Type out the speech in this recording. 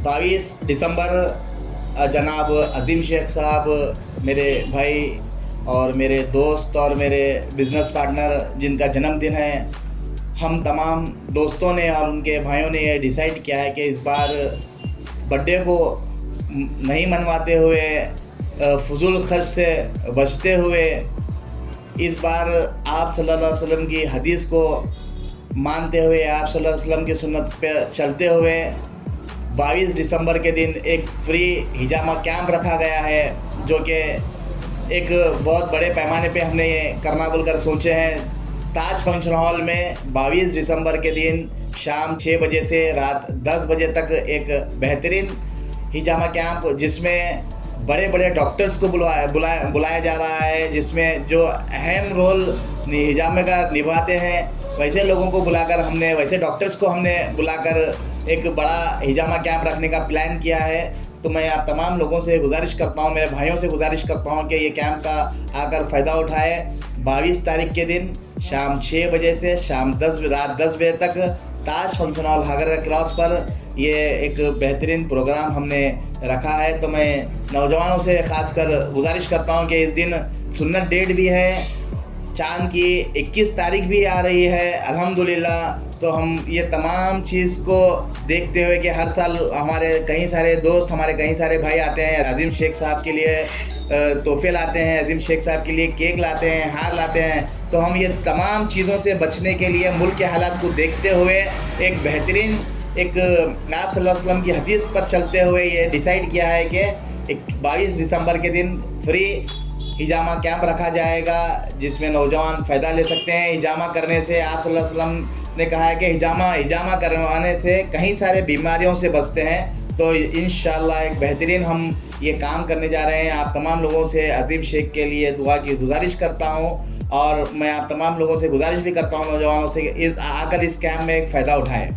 22 दिसंबर जनाब अज़ीम शेख साहब, मेरे भाई और मेरे दोस्त और मेरे बिज़नेस पार्टनर जिनका जन्मदिन है, हम तमाम दोस्तों ने और उनके भाइयों ने ये डिसाइड किया है कि इस बार बर्थडे को नहीं मनवाते हुए, फ़ुज़ूल ख़र्च से बचते हुए, इस बार आप सल्लल्लाहु अलैहि वसल्लम की हदीस को मानते हुए, आप सल्लल्लाहु अलैहि वसल्लम की सुन्नत पे चलते हुए 22 दिसंबर के दिन एक फ्री हिजामा कैंप रखा गया है, जो कि एक बहुत बड़े पैमाने पे हमने ये करना बोलकर सोचे हैं। ताज फंक्शन हॉल में 22 दिसंबर के दिन शाम 6 बजे से रात 10 बजे तक एक बेहतरीन हिजामा कैंप, जिसमें बड़े बड़े डॉक्टर्स को बुलाया जा रहा है, जिसमें जो अहम रोल हिजामे का निभाते हैं वैसे लोगों को बुलाकर, हमने वैसे डॉक्टर्स को हमने बुलाकर एक बड़ा हिजामा कैंप रखने का प्लान किया है। तो मैं आप तमाम लोगों से गुजारिश करता हूं, मेरे भाइयों से गुजारिश करता हूं कि ये कैंप का आकर फ़ायदा उठाए। 22 तारीख के दिन शाम 6 बजे से रात 10 बजे तक ताज फंक्शन हॉल हागर क्रॉस पर ये एक बेहतरीन प्रोग्राम हमने रखा है। तो मैं नौजवानों से ख़ासकर गुजारिश करता हूं कि इस दिन सुन्नत डेट भी है, चाँद की 21 तारीख भी आ रही है अल्हम्दुलिल्लाह। तो हम ये तमाम चीज़ को देखते हुए कि हर साल हमारे कई सारे दोस्त, हमारे कई सारे भाई आते हैं, अज़ीम शेख साहब के लिए तोहफे लाते हैं, अज़ीम शेख साहब के लिए केक लाते हैं, हार लाते हैं। तो हम ये तमाम चीज़ों से बचने के लिए, मुल्क के हालात को देखते हुए, एक बेहतरीन आप सल्लल्लाहु अलैहि वसल्लम की हदीस पर चलते हुए ये डिसाइड किया है कि 22 दिसंबर के दिन फ्री हिजामा कैंप रखा जाएगा, जिसमें नौजवान फ़ायदा ले सकते हैं। हिजामा करने से आप सल्लल्लाहु अलैहि वसल्लम ने कहा है कि हिजामा करवाने से कई सारे बीमारियों से बचते हैं। तो इंशाअल्लाह एक बेहतरीन हम ये काम करने जा रहे हैं। आप तमाम लोगों से अज़ीम शेख के लिए दुआ की गुजारिश करता हूँ, और मैं आप तमाम लोगों से गुजारिश भी करता हूँ, नौजवानों से, आकर इस कैंप में एक फ़ायदा उठाएँ।